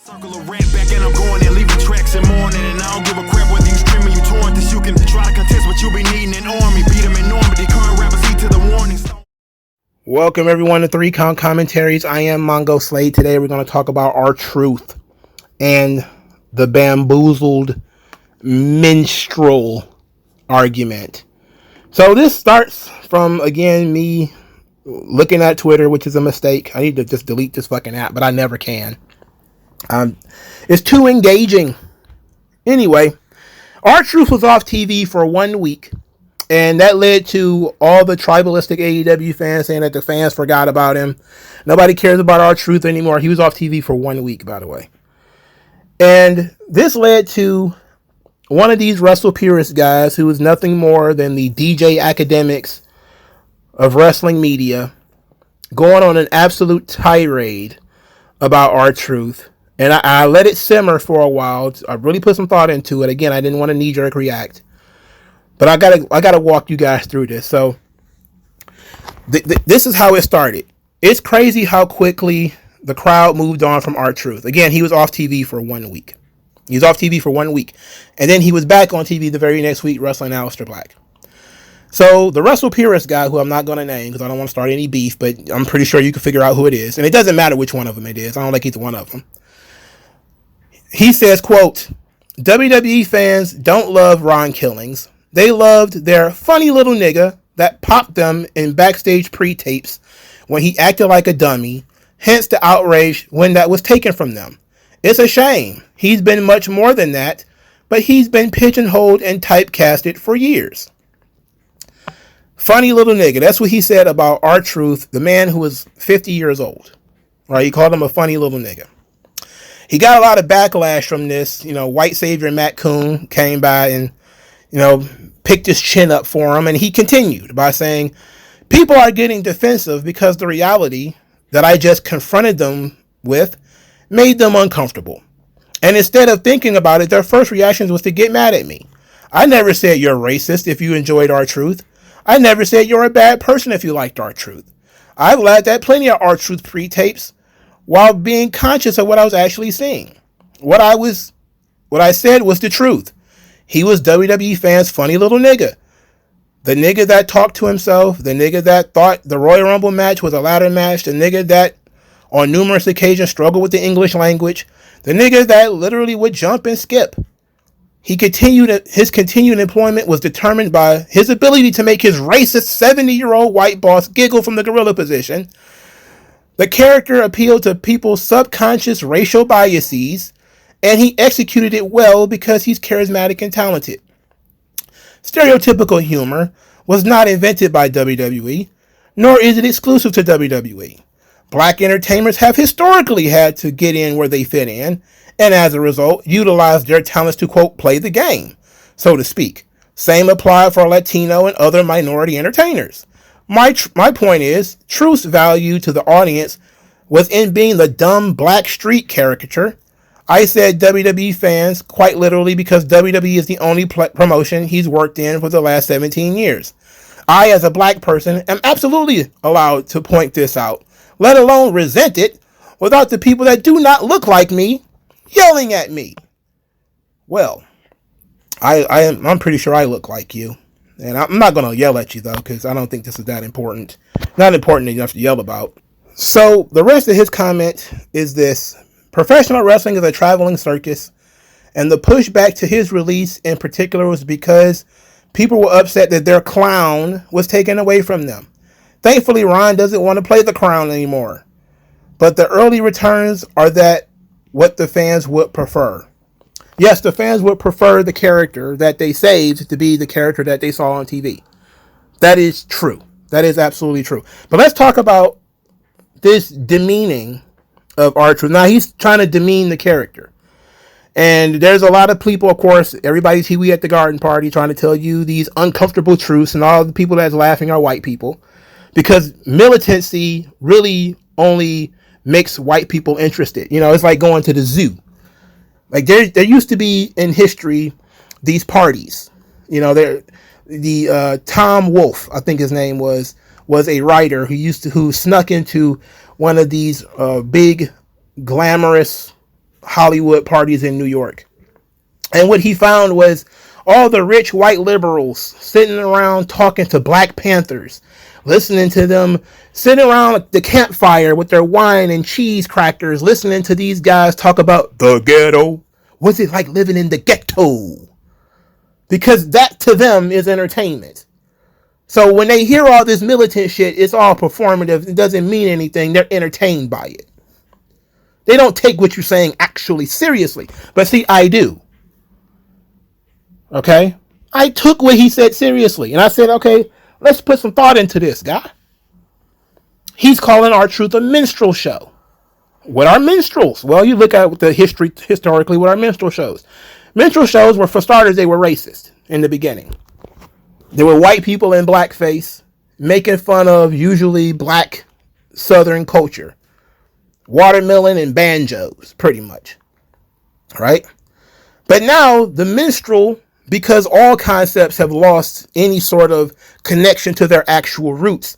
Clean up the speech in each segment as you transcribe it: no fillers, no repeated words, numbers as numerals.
Circle of rat back and I'm going and leaving tracks in morning. And I don't give a crap whether you streaming, you torrent this. You can try to contest, but you be needing an army. Beat them in Normandy, current rappers eat to the warnings. Welcome everyone to 3 Count Commentaries. I am MagMongoSlade. Today we're going to talk about R-Truth and the bamboozled minstrel argument. So this starts from, again, me looking at Twitter, which is a mistake. I need to just delete this fucking app, but I never can. It's too engaging. Anyway, R-Truth was off TV for 1 week, and that led to all the tribalistic AEW fans saying that the fans forgot about him. Nobody cares about R-Truth anymore. He was off TV for 1 week, by the way. And this led to one of these Wrestle Purist guys, who is nothing more than the DJ academics of wrestling media, going on an absolute tirade about R-Truth. And I let it simmer for a while. I really put some thought into it. Again, I didn't want to knee-jerk react. But I gotta walk you guys through this. So this is how it started. It's crazy how quickly the crowd moved on from R-Truth. Again, he was off TV for 1 week. He was off TV for 1 week. And then he was back on TV the very next week wrestling Aleister Black. So the Wrestle Purist guy, who I'm not going to name because I don't want to start any beef, but I'm pretty sure you can figure out who it is. And it doesn't matter which one of them it is. I don't like either one of them. He says, quote, WWE fans don't love Ron Killings. They loved their funny little nigga that popped them in backstage pre-tapes when he acted like a dummy, hence the outrage when that was taken from them. It's a shame. He's been much more than that, but he's been pigeonholed and typecasted for years. Funny little nigga. That's what he said about R-Truth, the man who was 50 years old. Right? He called him a funny little nigga. He got a lot of backlash from this. You know, white savior Matt Coon came by and, you know, picked his chin up for him. And he continued by saying, people are getting defensive because the reality that I just confronted them with made them uncomfortable. And instead of thinking about it, their first reaction was to get mad at me. I never said you're racist if you enjoyed R-Truth. I never said you're a bad person if you liked R-Truth. I've laughed at plenty of R-Truth pre-tapes while being conscious of what I was actually seeing. What I said was the truth. He was WWE fans' funny little nigga. The nigga that talked to himself, the nigga that thought the Royal Rumble match was a ladder match, the nigga that on numerous occasions struggled with the English language, the nigga that literally would jump and skip. His continued employment was determined by his ability to make his racist 70-year-old white boss giggle from the gorilla position. The character appealed to people's subconscious racial biases, and he executed it well because he's charismatic and talented. Stereotypical humor was not invented by WWE, nor is it exclusive to WWE. Black entertainers have historically had to get in where they fit in, and as a result, utilize their talents to, quote, play the game, so to speak. Same applied for Latino and other minority entertainers. My point is, Truth's value to the audience was in being the dumb black street caricature. I said WWE fans quite literally because WWE is the only promotion he's worked in for the last 17 years. I, as a black person, am absolutely allowed to point this out, let alone resent it, without the people that do not look like me yelling at me. Well, I'm pretty sure I look like you. And I'm not going to yell at you, though, because I don't think this is that important. Not important enough to yell about. So the rest of his comment is this. Professional wrestling is a traveling circus, and the pushback to his release in particular was because people were upset that their clown was taken away from them. Thankfully, Ron doesn't want to play the clown anymore. But the early returns are that what the fans would prefer. Yes, the fans would prefer the character that they saved to be the character that they saw on TV. That is true. That is absolutely true. But let's talk about this demeaning of R-Truth. Now, he's trying to demean the character. And there's a lot of people, of course, everybody's Huey at the garden party trying to tell you these uncomfortable truths, and all the people that's laughing are white people. Because militancy really only makes white people interested. You know, it's like going to the zoo. Like there used to be in history these parties. You know, the Tom Wolfe, I think his name was a writer who snuck into one of these big glamorous Hollywood parties in New York. And what he found was all the rich white liberals sitting around talking to Black Panthers, listening to them, sitting around the campfire with their wine and cheese crackers, listening to these guys talk about the ghetto. What's it like living in the ghetto? Because that to them is entertainment. So when they hear all this militant shit, it's all performative. It doesn't mean anything. They're entertained by it. They don't take what you're saying actually seriously. But see, I do. Okay? I took what he said seriously. And I said, okay, let's put some thought into this, guy. He's calling R-Truth a minstrel show. What are minstrels? Well, you look at the history, historically, what are minstrel shows? Minstrel shows were, for starters, they were racist in the beginning. There were white people in blackface making fun of usually black Southern culture. Watermelon and banjos, pretty much. Right? But now, the minstrel, because all concepts have lost any sort of connection to their actual roots,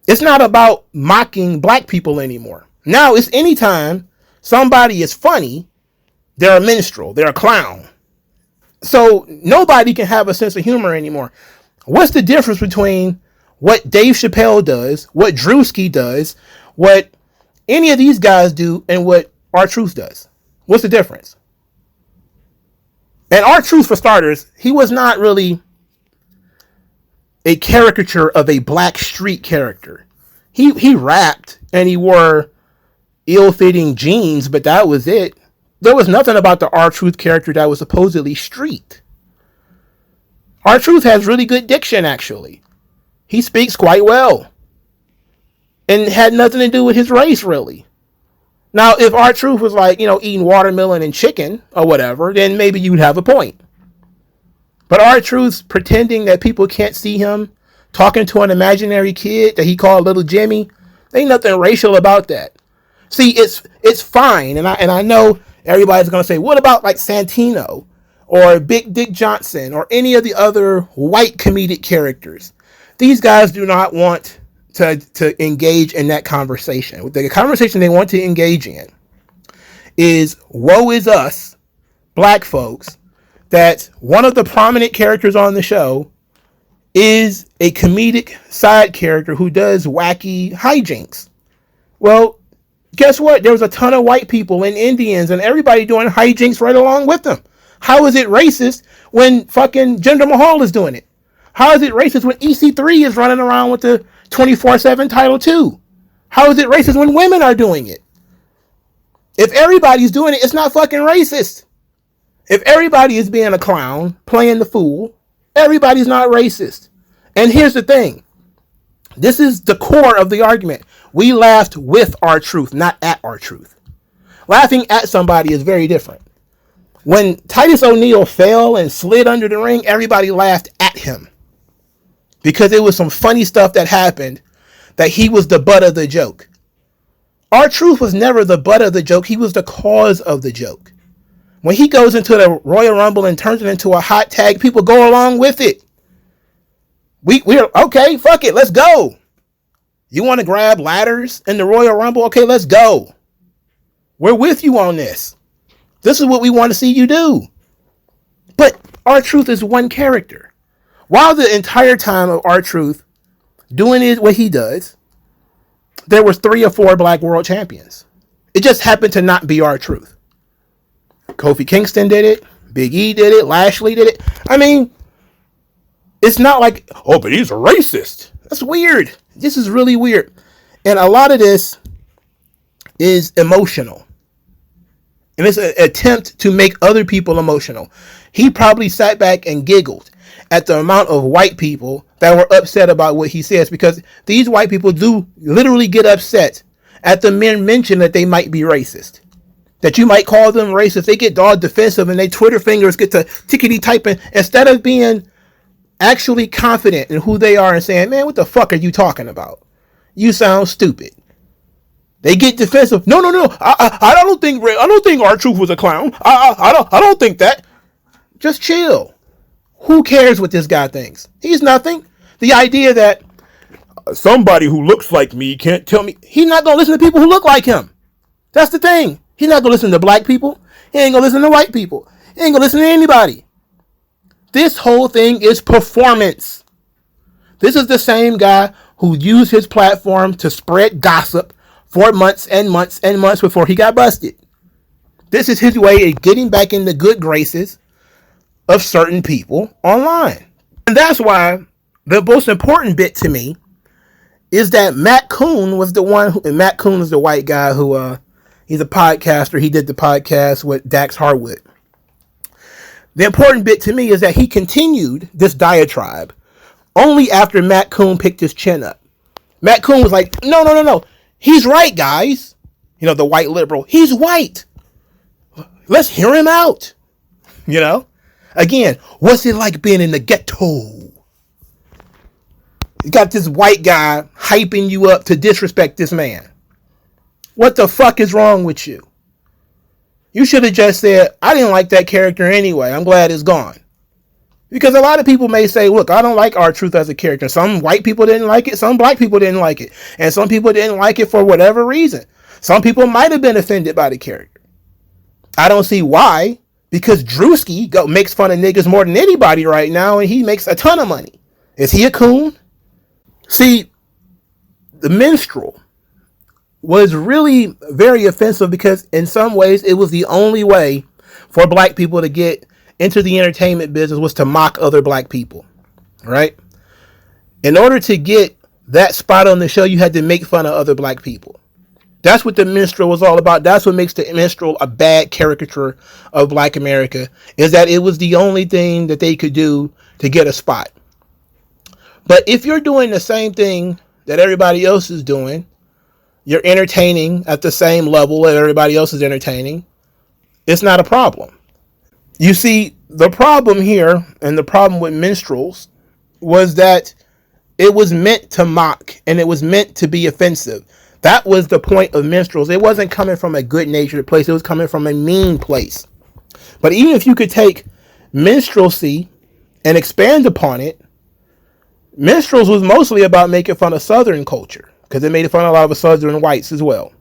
it's not about mocking black people anymore. Now, it's anytime somebody is funny, they're a minstrel, they're a clown. So nobody can have a sense of humor anymore. What's the difference between what Dave Chappelle does, what Drewski does, what any of these guys do, and what R-Truth does? What's the difference? And R-Truth, for starters, he was not really a caricature of a black street character. He rapped and he wore ill-fitting jeans, but that was it. There was nothing about the R-Truth character that was supposedly street. R-Truth has really good diction, actually. He speaks quite well. And had nothing to do with his race, really. Now, if R-Truth was like, eating watermelon and chicken or whatever, then maybe you'd have a point. But R-Truth's pretending that people can't see him, talking to an imaginary kid that he called Little Jimmy, ain't nothing racial about that. See, it's fine, and I know everybody's going to say, what about like Santino or Big Dick Johnson or any of the other white comedic characters? These guys do not want to engage in that conversation. The conversation they want to engage in is, woe is us, black folks, that one of the prominent characters on the show is a comedic side character who does wacky hijinks. Well, guess what? There was a ton of white people and Indians and everybody doing hijinks right along with them. How is it racist when fucking Jinder Mahal is doing it? How is it racist when EC3 is running around with the 24/7 title too? How is it racist when women are doing it? If everybody's doing it, it's not fucking racist. If everybody is being a clown, playing the fool, everybody's not racist. And here's the thing. This is the core of the argument. We laughed with R-Truth, not at R-Truth. Laughing at somebody is very different. When Titus O'Neil fell and slid under the ring, everybody laughed at him. Because it was some funny stuff that happened that he was the butt of the joke. R-Truth was never the butt of the joke. He was the cause of the joke. When he goes into the Royal Rumble and turns it into a hot tag, people go along with it. We're okay, fuck it, let's go. You want to grab ladders in the Royal Rumble? Okay, let's go. We're with you on this. This is what we want to see you do. But R-Truth is one character. While the entire time of R-Truth doing what he does, there was 3 or 4 black world champions. It just happened to not be R-Truth. Kofi Kingston did it. Big E did it. Lashley did it. I mean, it's not like, oh, but he's a racist. That's weird. This is really weird. And a lot of this is emotional. And it's an attempt to make other people emotional. He probably sat back and giggled at the amount of white people that were upset about what he says, because these white people do literally get upset at the mere mention that they might be racist. That you might call them racist. They get all defensive and their Twitter fingers get to tickety typing instead of being actually confident in who they are and saying, man, what the fuck are you talking about? You sound stupid. They get defensive. No. I don't think R-Truth was a clown. I don't think that. Just chill. Who cares what this guy thinks? He's nothing. The idea that somebody who looks like me can't tell me. He's not going to listen to people who look like him. That's the thing. He's not going to listen to black people. He ain't going to listen to white people. He ain't going to listen to anybody. This whole thing is performance. This is the same guy who used his platform to spread gossip for months and months and months before he got busted. This is his way of getting back in the good graces of certain people online. And that's why the most important bit to me is that Matt Coon was the one, and Matt Coon is the white guy who, he's a podcaster. He did the podcast with Dax Harwood. The important bit to me is that he continued this diatribe only after Matt Coon picked his chin up. Matt Coon was like, no. He's right, guys. You know, the white liberal. He's white. Let's hear him out. You know? Again, what's it like being in the ghetto? You got this white guy hyping you up to disrespect this man. What the fuck is wrong with you? You should have just said, I didn't like that character anyway. I'm glad it's gone. Because a lot of people may say, look, I don't like R-Truth as a character. Some white people didn't like it. Some black people didn't like it. And some people didn't like it for whatever reason. Some people might have been offended by the character. I don't see why. Because Drewski makes fun of niggas more than anybody right now. And he makes a ton of money. Is he a coon? See, the minstrel was really very offensive because in some ways it was the only way for black people to get into the entertainment business was to mock other black people, right? In order to get that spot on the show, you had to make fun of other black people. That's what the minstrel was all about. That's what makes the minstrel a bad caricature of black America, is that it was the only thing that they could do to get a spot. But if you're doing the same thing that everybody else is doing, you're entertaining at the same level that everybody else is entertaining, it's not a problem. You see, the problem here and the problem with minstrels was that it was meant to mock and it was meant to be offensive. That was the point of minstrels. It wasn't coming from a good-natured place. It was coming from a mean place. But even if you could take minstrelsy and expand upon it, minstrels was mostly about making fun of Southern culture because they made fun of a lot of Southern whites as well.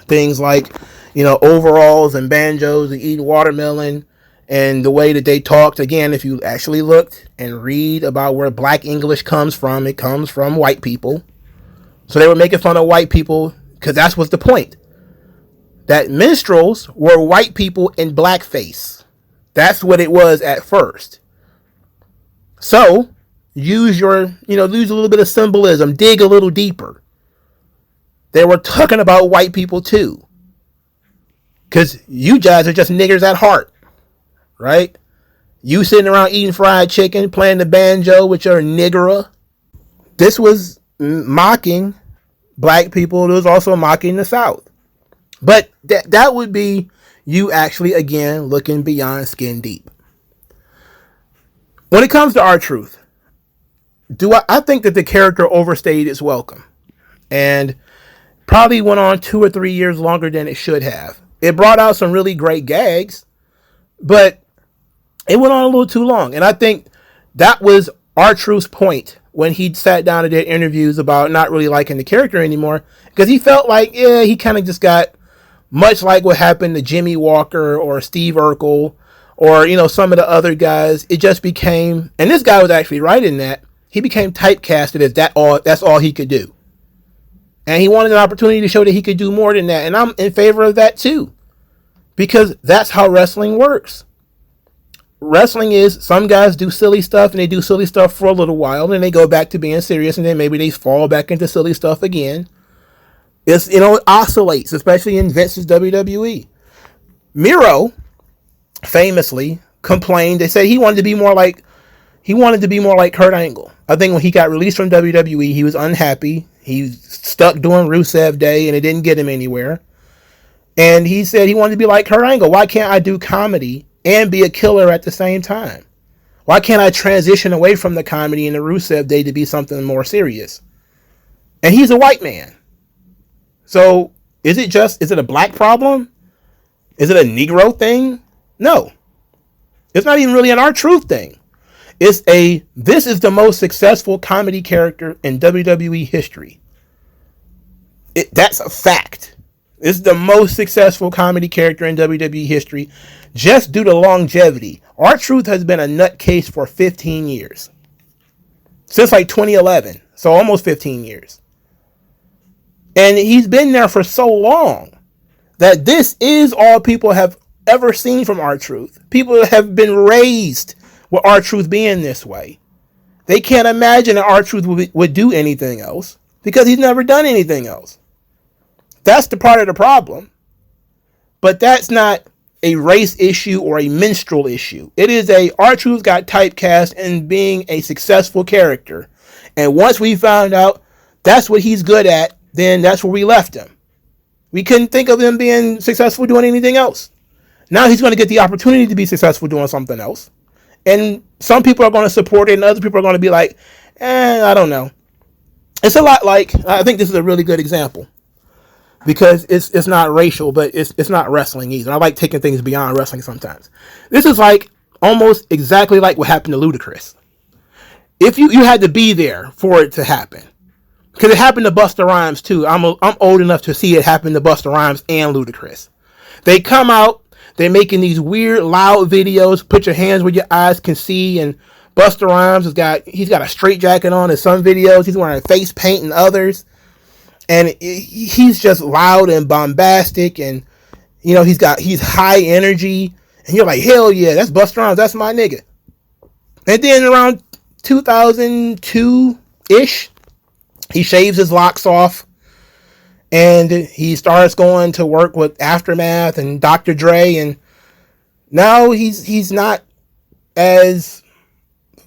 Things like, you know, overalls and banjos and eating watermelon and the way that they talked. Again, if you actually looked and read about where black English comes from, it comes from white people. So they were making fun of white people because that's what's the point. That minstrels were white people in blackface. That's what it was at first. So use a little bit of symbolism, dig a little deeper. They were talking about white people too. Because you guys are just niggers at heart. Right? You sitting around eating fried chicken, playing the banjo with your nigger. This was mocking black people. It was also mocking the South. But that would be you actually, again, looking beyond skin deep. When it comes to R-Truth, I think that the character overstayed its welcome. And probably went on 2 or 3 years longer than it should have. It brought out some really great gags, but it went on a little too long. And I think that was R-Truth's point when he sat down and did interviews about not really liking the character anymore. Because he felt like, he kind of just got much like what happened to Jimmy Walker or Steve Urkel or, some of the other guys. It just became, and this guy was actually right in that, he became typecasted as that's all he could do. And he wanted an opportunity to show that he could do more than that. And I'm in favor of that too. Because that's how wrestling works. Wrestling is, some guys do silly stuff and they do silly stuff for a little while and then they go back to being serious and then maybe they fall back into silly stuff again. It oscillates, especially in Vince's WWE. Miro famously complained. They said he wanted to be more like Kurt Angle. I think when he got released from WWE, he was unhappy. He stuck doing Rusev Day and it didn't get him anywhere. And he said he wanted to be like Kurt Angle. Why can't I do comedy and be a killer at the same time? Why can't I transition away from the comedy in the Rusev Day to be something more serious? And he's a white man. So is it a black problem? Is it a Negro thing? No. It's not even really an R-Truth thing. This is the most successful comedy character in WWE history. That's a fact. This is the most successful comedy character in WWE history just due to longevity. R-Truth has been a nutcase for 15 years. Since like 2011. So almost 15 years. And he's been there for so long that this is all people have ever seen from R-Truth. People have been raised with R-Truth being this way. They can't imagine that R-Truth would do anything else because he's never done anything else. That's the part of the problem. But that's not a race issue or a minstrel issue. It is a R-Truth got typecast in being a successful character. And once we found out that's what he's good at, then that's where we left him. We couldn't think of him being successful doing anything else. Now he's going to get the opportunity to be successful doing something else. And some people are going to support it and other people are going to be like, I don't know. It's a lot like, I think this is a really good example. Because it's not racial, but it's not wrestling either. I like taking things beyond wrestling sometimes. This is like almost exactly like what happened to Ludacris. If you had to be there for it to happen. Because it happened to Busta Rhymes too. I'm old enough to see it happen to Busta Rhymes and Ludacris. They come out, they're making these weird loud videos, put your hands where your eyes can see, and Busta Rhymes he's got a straight jacket on in some videos, he's wearing face paint in others. And he's just loud and bombastic, and he's high energy, and you're like, hell yeah, that's Busta Rhymes, that's my nigga. And then around 2002-ish, he shaves his locks off, and he starts going to work with Aftermath and Dr. Dre, and now he's not as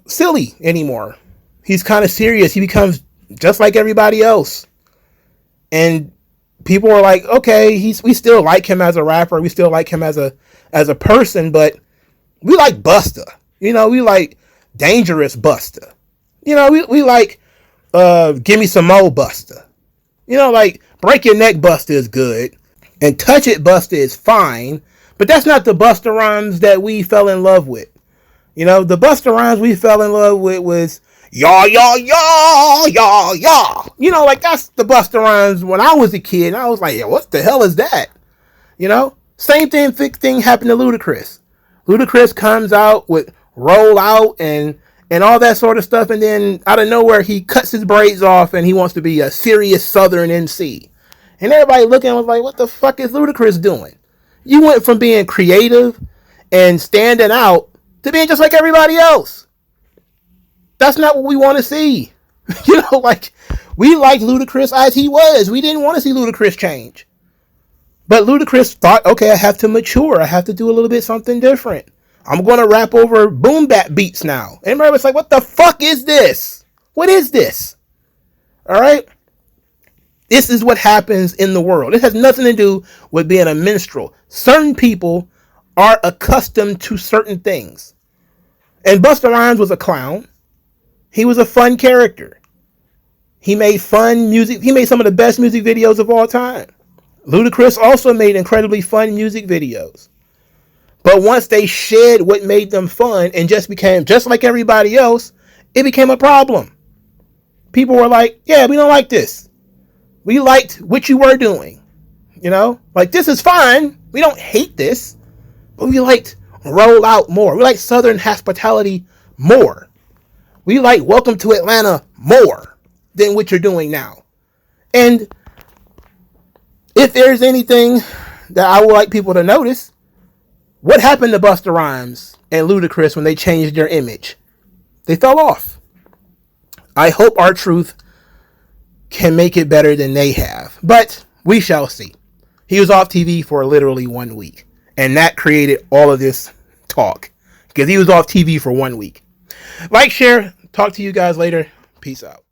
silly anymore. He's kind of serious. He becomes just like everybody else. And people are like, okay, we still like him as a rapper. We still like him as a person, but we like Busta. We like Dangerous Busta. We like Give Me Some More Busta. Like Break Your Neck Busta is good. And Touch It Busta is fine. But that's not the Busta Rhymes that we fell in love with. The Busta Rhymes we fell in love with was Yaw, yaw, yaw, yaw, yaw. Like that's the Busta Rhymes when I was a kid. I was like, yeah, what the hell is that? Same thing happened to Ludacris. Ludacris comes out with Roll Out and all that sort of stuff. And then out of nowhere, he cuts his braids off and he wants to be a serious Southern MC. And everybody looking was like, what the fuck is Ludacris doing? You went from being creative and standing out to being just like everybody else. That's not what we want to see. Like, we liked Ludacris as he was. We didn't want to see Ludacris change. But Ludacris thought, okay, I have to mature. I have to do a little bit something different. I'm going to rap over boom bap beats now. And everybody was like, what the fuck is this? What is this? All right? This is what happens in the world. It has nothing to do with being a minstrel. Certain people are accustomed to certain things. And Busta Rhymes was a clown. He was a fun character. He made fun music. He made some of the best music videos of all time. Ludacris also made incredibly fun music videos. But once they shed what made them fun and just became just like everybody else, it became a problem. People were like, yeah, we don't like this. We liked what you were doing. Like this is fine. We don't hate this. But we liked Roll Out more. We liked Southern hospitality more. We like Welcome to Atlanta more than what you're doing now. And if there's anything that I would like people to notice, what happened to Busta Rhymes and Ludacris when they changed their image? They fell off. I hope R-Truth can make it better than they have. But we shall see. He was off TV for literally 1 week. And that created all of this talk. Because he was off TV for 1 week. Like, share. Talk to you guys later. Peace out.